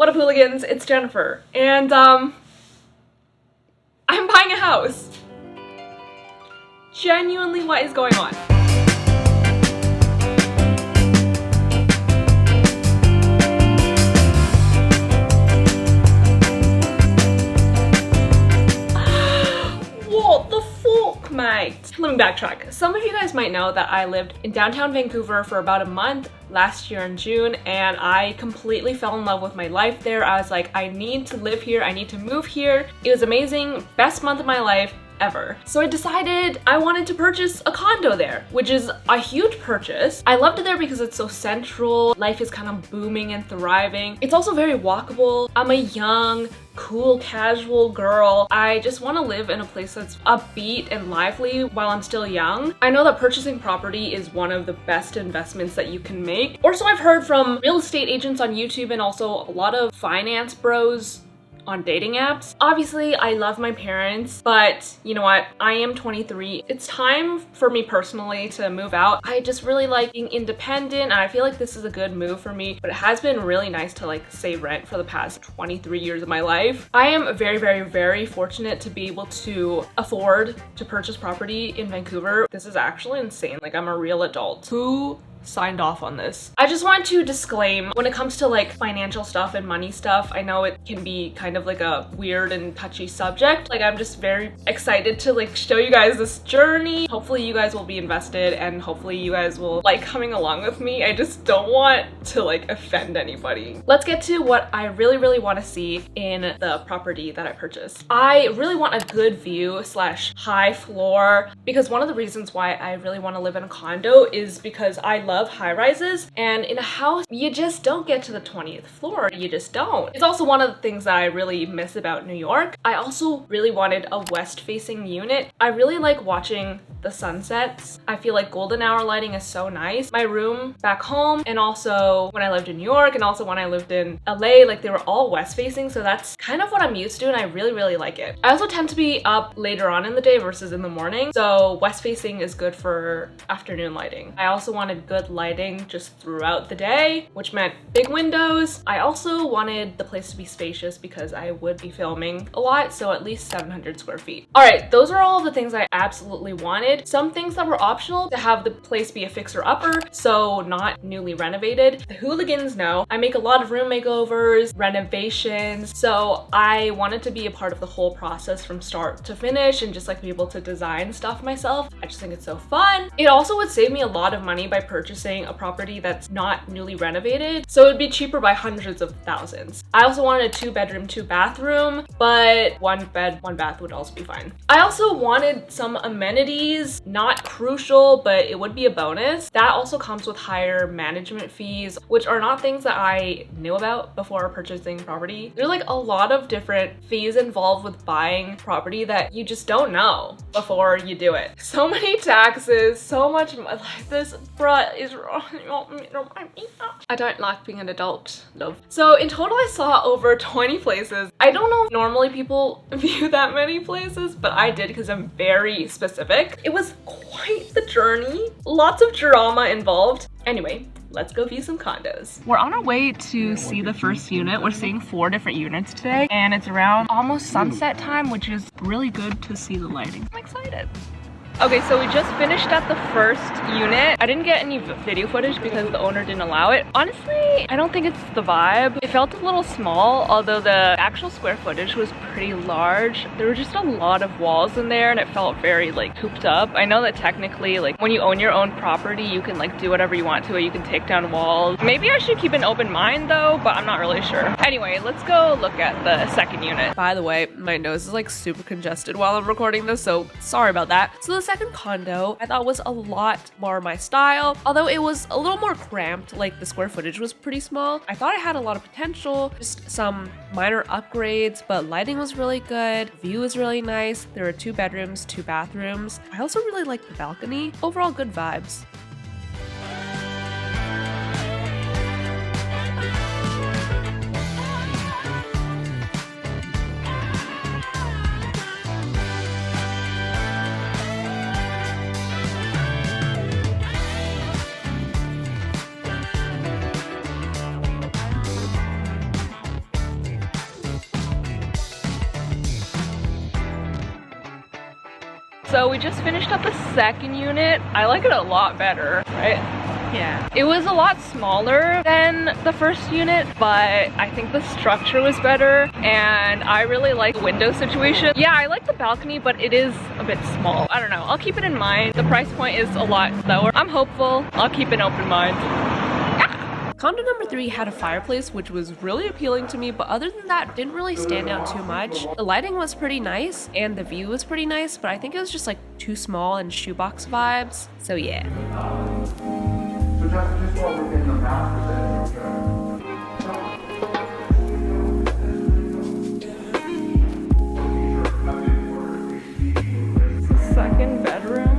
What up, hooligans? It's Jennifer, and I'm buying a house. Genuinely, what is going on? What the fuck, mate? Let me backtrack. Some of you guys might know that I lived in downtown Vancouver for about a month last year in June, and I completely fell in love with my life there. I was like, I need to live here, I need to move here. It was amazing, best month of my life ever. So I decided I wanted to purchase a condo there, which is a huge purchase. I loved it there because it's so central, life is kind of booming and thriving. It's also very walkable. I'm a young, cool, casual girl. I just want to live in a place that's upbeat and lively while I'm still young. I know that purchasing property is one of the best investments that you can make. Or so I've heard from real estate agents on YouTube and also a lot of finance bros on dating apps. Obviously, I love my parents, but you know what? I am 23. It's time for me personally to move out. I just really like being independent, and I feel like this is a good move for me, but it has been really nice to like save rent for the past 23 years of my life. I am very fortunate to be able to afford to purchase property in Vancouver. This is actually insane. Like, I'm a real adult. Who signed off on this? I just want to disclaim, when it comes to like financial stuff and money stuff, I know it can be kind of like a weird and touchy subject. Like, I'm just very excited to like show you guys this journey. Hopefully you guys will be invested and hopefully you guys will like coming along with me. I just don't want to like offend anybody. Let's get to what I really want to see in the property that I purchased. I really want a good view slash high floor, because one of the reasons why I really want to live in a condo is because I love high rises, and in a house you just don't get to the 20th floor. You just don't. It's also one of the things that I really miss about New York. I also really wanted a west facing unit. I really like watching the sunsets. I feel like golden hour lighting is so nice. My room back home, and also when I lived in New York, and also when I lived in LA, like they were all west facing, so that's kind of what I'm used to, and I really like it. I also tend to be up later on in the day versus in the morning, so west facing is good for afternoon lighting. I also wanted good lighting just throughout the day, which meant big windows. I also wanted the place to be spacious because I would be filming a lot, so at least 700 square feet. All right, those are all the things I absolutely wanted. Some things that were optional: to have the place be a fixer-upper, so not newly renovated. The hooligans know I make a lot of room makeovers, renovations, so I wanted to be a part of the whole process from start to finish and just like be able to design stuff myself. I just think it's so fun. It also would save me a lot of money by purchasing a property that's not newly renovated, so it'd be cheaper by hundreds of thousands. I also wanted a 2-bedroom, 2-bathroom, but 1 bed, 1 bath would also be fine. I also wanted some amenities, not crucial, but it would be a bonus. That also comes with higher management fees, which are not things that I knew about before purchasing property. There's like a lot of different fees involved with buying property that you just don't know before you do it. So many taxes, so much, like this bruh is wrong. I don't like being an adult, love. So in total I saw over 20 places. I don't know if normally people view that many places, but I did because I'm very specific. It was quite the journey. Lots of drama involved. Anyway, let's go view some condos. We're on our way to see the first unit. We're seeing 4 different units today, and it's around almost sunset time, which is really good to see the lighting. I'm excited. Okay, so we just finished at the first unit. I didn't get any video footage because the owner didn't allow it. Honestly, I don't think it's the vibe. It felt a little small, although the actual square footage was pretty large. There were just a lot of walls in there and it felt very like cooped up. I know that technically, like when you own your own property, you can like do whatever you want to it. You can take down walls. Maybe I should keep an open mind though, but I'm not really sure. Anyway, let's go look at the second unit. By the way, my nose is like super congested while I'm recording this, so sorry about that. So the second condo I thought was a lot more my style, although it was a little more cramped. Like the square footage was pretty small. I thought it had a lot of potential, just some minor upgrades, but lighting was really good, view was really nice. There were 2 bedrooms, 2 bathrooms. I also really liked the balcony. Overall good vibes. So we just finished up the second unit. I like it a lot better, right? Yeah. It was a lot smaller than the first unit, but I think the structure was better and I really like the window situation. Yeah, I like the balcony, but it is a bit small. I don't know. I'll keep it in mind. The price point is a lot lower. I'm hopeful. I'll keep an open mind. Condo number 3 had a fireplace, which was really appealing to me, but other than that, didn't really stand out too much. The lighting was pretty nice and the view was pretty nice, but I think it was just like too small and shoebox vibes. So yeah. So just while we're in the master bedroom. Second bedroom.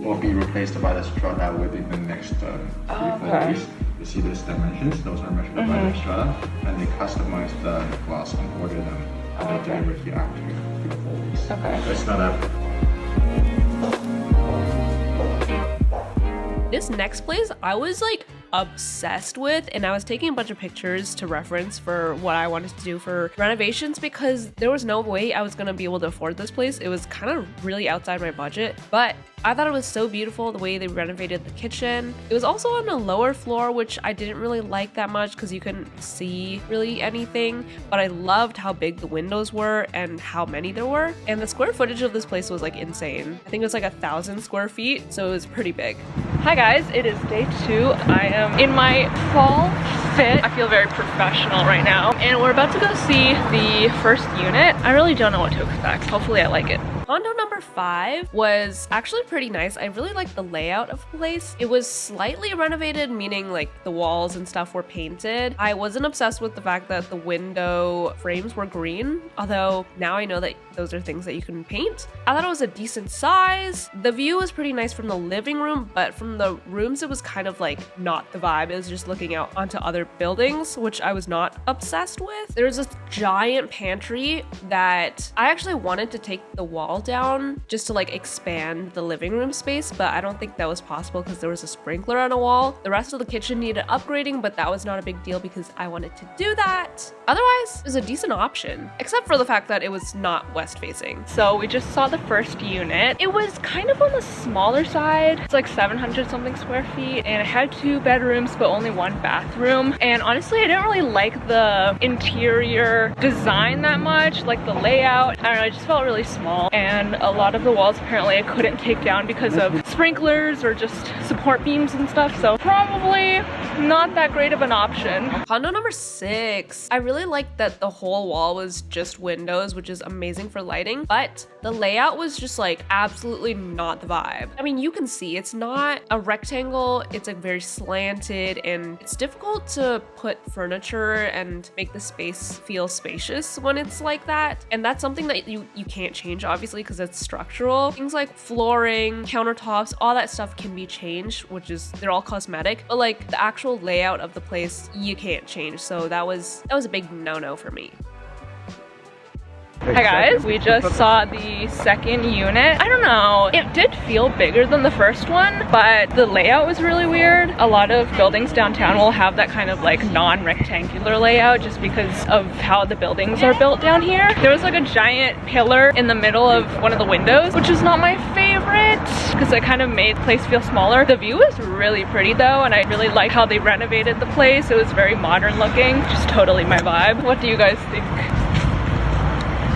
Will be replaced by the strata within the next 3-4 weeks. You see these dimensions, those are measured by the strata, and they customize the glass and order them and they deliver here after 3-4 weeks. Okay. So it's not a... This next place I was like obsessed with, and I was taking a bunch of pictures to reference for what I wanted to do for renovations because there was no way I was gonna be able to afford this place. It was kind of really outside my budget, but I thought it was so beautiful the way they renovated the kitchen. It was also on a lower floor, which I didn't really like that much because you couldn't see really anything, but I loved how big the windows were and how many there were. And the square footage of this place was like insane. I think it was like 1,000 square feet, so it was pretty big. Hi guys, it is day 2. I am in my fall fit. I feel very professional right now. And we're about to go see the first unit. I really don't know what to expect. Hopefully I like it. Condo number 5 was actually pretty nice. I really liked the layout of the place. It was slightly renovated, meaning like the walls and stuff were painted. I wasn't obsessed with the fact that the window frames were green, although now I know that those are things that you can paint. I thought it was a decent size. The view was pretty nice from the living room, but from the rooms it was kind of like not the vibe. It was just looking out onto other buildings, which I was not obsessed with. There was this giant pantry that I actually wanted to take the wall down just to like expand the living room space, but I don't think that was possible because there was a sprinkler on a wall. The rest of the kitchen needed upgrading, but that was not a big deal because I wanted to do that. Otherwise, it was a decent option, except for the fact that it was not west facing. So we just saw the first unit. It was kind of on the smaller side. It's like 700 something square feet and it had 2 bedrooms but only 1 bathroom. And honestly, I didn't really like the interior design that much, like the layout. I don't know, it just felt really small. And a lot of the walls apparently I couldn't take down because of sprinklers or just support beams and stuff. So probably not that great of an option. Condo number 6. I really liked that the whole wall was just windows, which is amazing for lighting, but the layout was just like absolutely not the vibe. I mean, you can see it's not a rectangle, it's like very slanted and it's difficult to put furniture and make the space feel spacious when it's like that. And that's something that you can't change, obviously, because it's structural. Things like flooring, countertops, all that stuff can be changed, which is, they're all cosmetic, but like the actual layout of the place, you can't change. So that was a big no-no for me. Hi guys, we just saw the second unit. I don't know, it did feel bigger than the first one, but the layout was really weird. A lot of buildings downtown will have that kind of like non-rectangular layout just because of how the buildings are built down here. There was like a giant pillar in the middle of one of the windows, which is not my favorite because it kind of made the place feel smaller. The view is really pretty though, and I really like how they renovated the place. It was very modern looking, just totally my vibe. What do you guys think?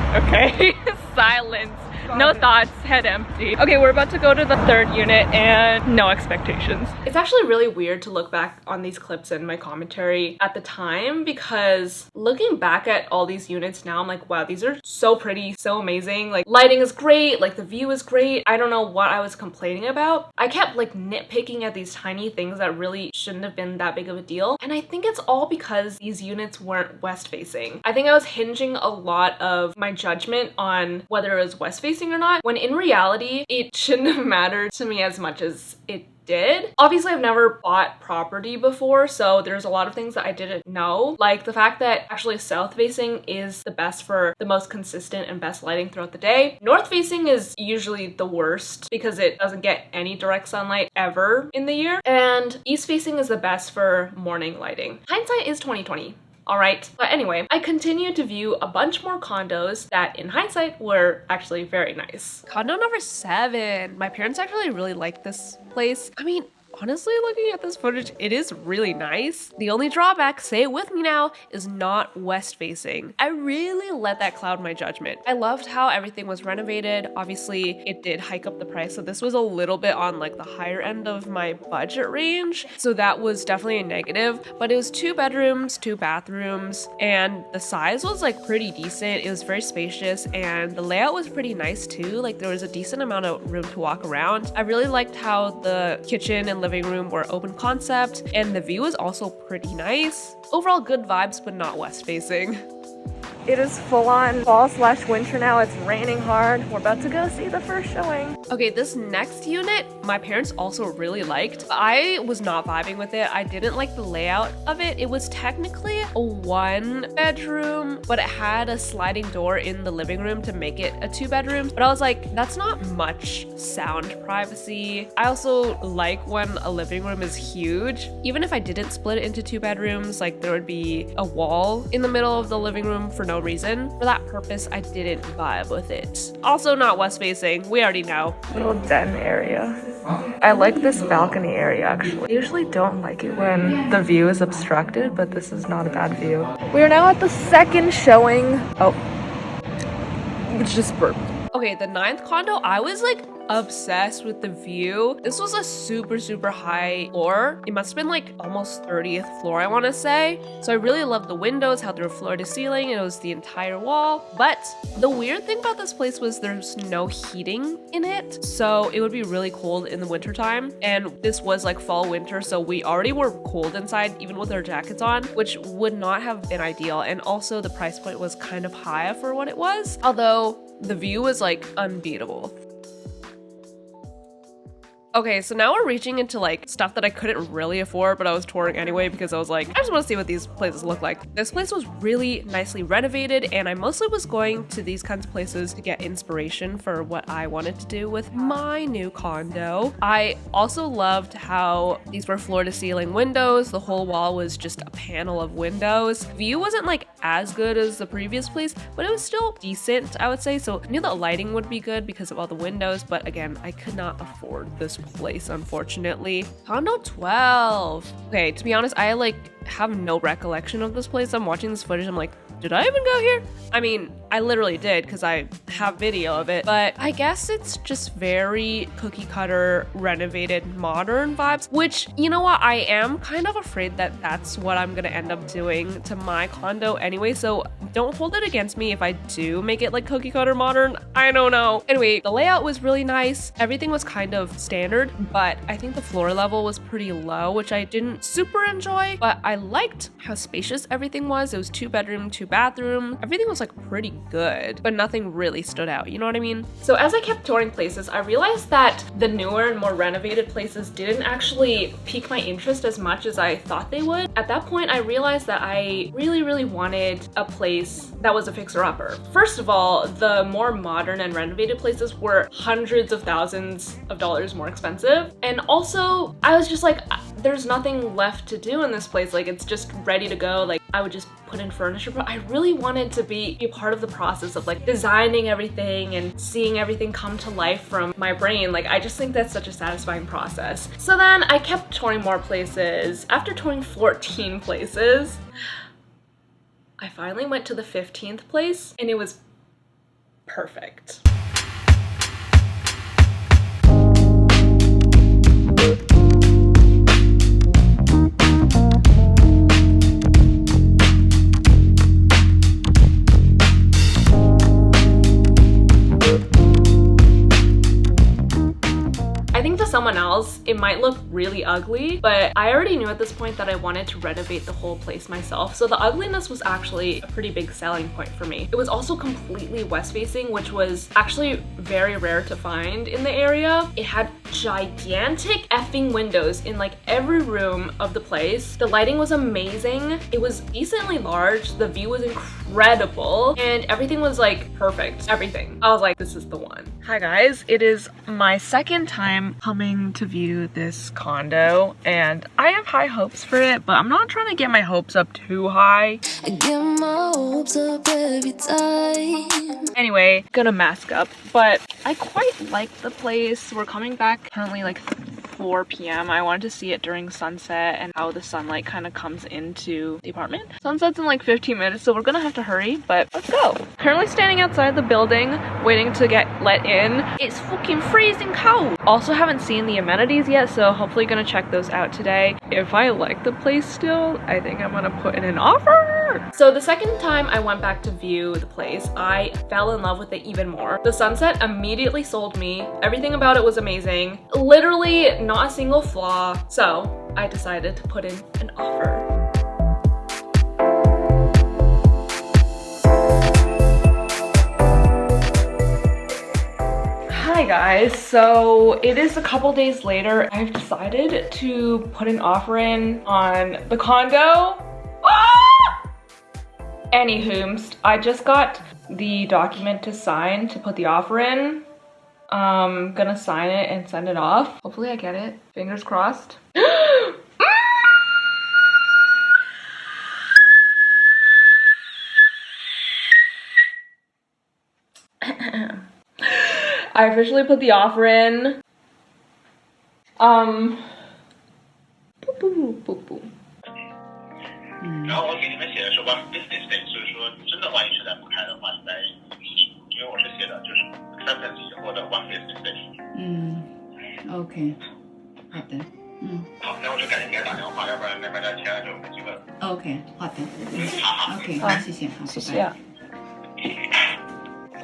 Okay, silence. No thoughts, head empty. Okay, we're about to go to the third unit and no expectations. It's actually really weird to look back on these clips and my commentary at the time because looking back at all these units now, I'm like, wow, these are so pretty, so amazing. Like, lighting is great, like the view is great. I don't know what I was complaining about. I kept like nitpicking at these tiny things that really shouldn't have been that big of a deal. And I think it's all because these units weren't west facing. I think I was hinging a lot of my judgment on whether it was west facing facing or not, when in reality, it shouldn't have mattered to me as much as it did. Obviously, I've never bought property before, so there's a lot of things that I didn't know. Like the fact that actually south facing is the best for the most consistent and best lighting throughout the day. North facing is usually the worst because it doesn't get any direct sunlight ever in the year. And east facing is the best for morning lighting. Hindsight is 2020. Alright, but anyway, I continued to view a bunch more condos that in hindsight were actually very nice. Condo number 7. My parents actually really liked this place. I mean, honestly, looking at this footage, it is really nice. The only drawback, say it with me now, is not west facing. I really let that cloud my judgment. I loved how everything was renovated. Obviously, it did hike up the price, so this was a little bit on like the higher end of my budget range. So that was definitely a negative, but it was 2 bedrooms, 2 bathrooms, and the size was like pretty decent. It was very spacious and the layout was pretty nice too. Like there was a decent amount of room to walk around. I really liked how the kitchen and living room were open concept, and the view is also pretty nice. Overall good vibes, but not west facing. It is full-on fall/winter now. It's raining hard. We're about to go see the first showing. Okay, this next unit, my parents also really liked. I was not vibing with it. I didn't like the layout of it. It was technically a 1-bedroom, but it had a sliding door in the living room to make it a 2-bedroom. But I was like, that's not much sound privacy. I also like when a living room is huge. Even if I didn't split it into 2 bedrooms, like there would be a wall in the middle of the living room for no reason. For that purpose, I didn't vibe with it. Also not west facing, we already know. Little den area. I like this balcony area actually. I usually don't like it when the view is obstructed, but this is not a bad view. We are now at the second showing. Oh, it's just burped. Okay, the 9th condo, I was like obsessed with the view. This was a super high floor. It must have been like almost 30th floor, I want to say. So I really loved the windows, how they were floor to ceiling. It was the entire wall. But the weird thing about this place was there's no heating in it. So it would be really cold in the wintertime. And this was like fall winter, so we already were cold inside even with our jackets on, which would not have been ideal. And also the price point was kind of high for what it was. Although the view was like unbeatable. Okay, so now we're reaching into like stuff that I couldn't really afford, but I was touring anyway because I was like, I just want to see what these places look like. This place was really nicely renovated, and I mostly was going to these kinds of places to get inspiration for what I wanted to do with my new condo. I also loved how these were floor to ceiling windows. The whole wall was just a panel of windows. View wasn't like as good as the previous place, but it was still decent, I would say. So I knew the lighting would be good because of all the windows, but again, I could not afford this place, unfortunately. Condo 12. Okay, to be honest, I like have no recollection of this place. I'm watching this footage, I'm like, did I even go here? I mean, I literally did because I have video of it, but I guess it's just very cookie cutter, renovated, modern vibes, which, you know what, I am kind of afraid that that's what I'm gonna end up doing to my condo anyway, so don't hold it against me if I do make it like cookie cutter modern. I don't know. Anyway, the layout was really nice. Everything was kind of standard, but I think the floor level was pretty low, which I didn't super enjoy, but I liked how spacious everything was. It was 2 bedroom, 2 bathroom. Everything was like pretty good, but nothing really stood out. You know what I mean? So as I kept touring places, I realized that the newer and more renovated places didn't actually pique my interest as much as I thought they would. At that point, I realized that I really wanted a place that was a fixer-upper. First of all, the more modern and renovated places were hundreds of thousands of dollars more expensive. And also, I was just like, there's nothing left to do in this place. Like, it's just ready to go. Like, I would just put in furniture, but I really wanted to be a part of the process of like designing everything and seeing everything come to life from my brain. Like, I just think that's such a satisfying process. So then I kept touring more places. After touring 14 places, I finally went to the 15th place and it was perfect. I I think to someone else, it might look really ugly, but I already knew at this point that I wanted to renovate the whole place myself. So the ugliness was actually a pretty big selling point for me. It was also completely west facing, which was actually very rare to find in the area. It had gigantic effing windows in like every room of the place. The lighting was amazing. It was decently large. The view was incredible and everything was like perfect. Everything. I was like, this is the one. Hi guys, it is my second time coming to view this condo and I have high hopes for it, but I'm not trying to get my hopes up too high. I get my hopes up every time. Anyway, gonna mask up, but I quite like the place. We're coming back currently like 4 p.m. I wanted to see it during sunset and how the sunlight kind of comes into the apartment. Sunset's in like 15 minutes, so we're gonna have to hurry, but let's go. Currently standing outside the building, waiting to get let in. It's fucking freezing cold. Also haven't seen the amenities yet, so hopefully gonna check those out today. If I like the place still, I think I'm gonna put in an offer. So the second time I went back to view the place, I fell in love with it even more. The sunset immediately sold me. Everything about it was amazing. Literally not a single flaw. So I decided to put in an offer. Hi guys, so it is a couple days later. I've decided to put an offer in on the condo. Anywho, I just got the document to sign to put the offer in. Gonna sign it and send it off. Hopefully I get it. Fingers crossed. I officially put the offer in. Boop, boop, boop, boop. 然后我给你们写的是 one business day， 所以说真的万一实在不开的话，你再因为我是写的就是3分以后的 one business day。OK， 好的，好，那我就赶紧给他打电话，要不然那边的钱就没机会了。OK， 好的，好 OK， 好，谢谢，好，拜拜。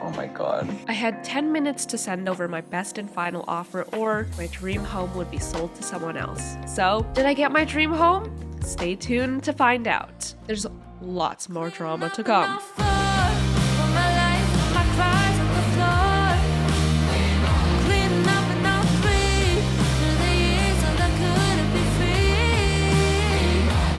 Oh my god. I had 10 minutes to send over my best and final offer, or my dream home would be sold to someone else. So, did I get my dream home? Stay tuned to find out. There's lots more drama to come.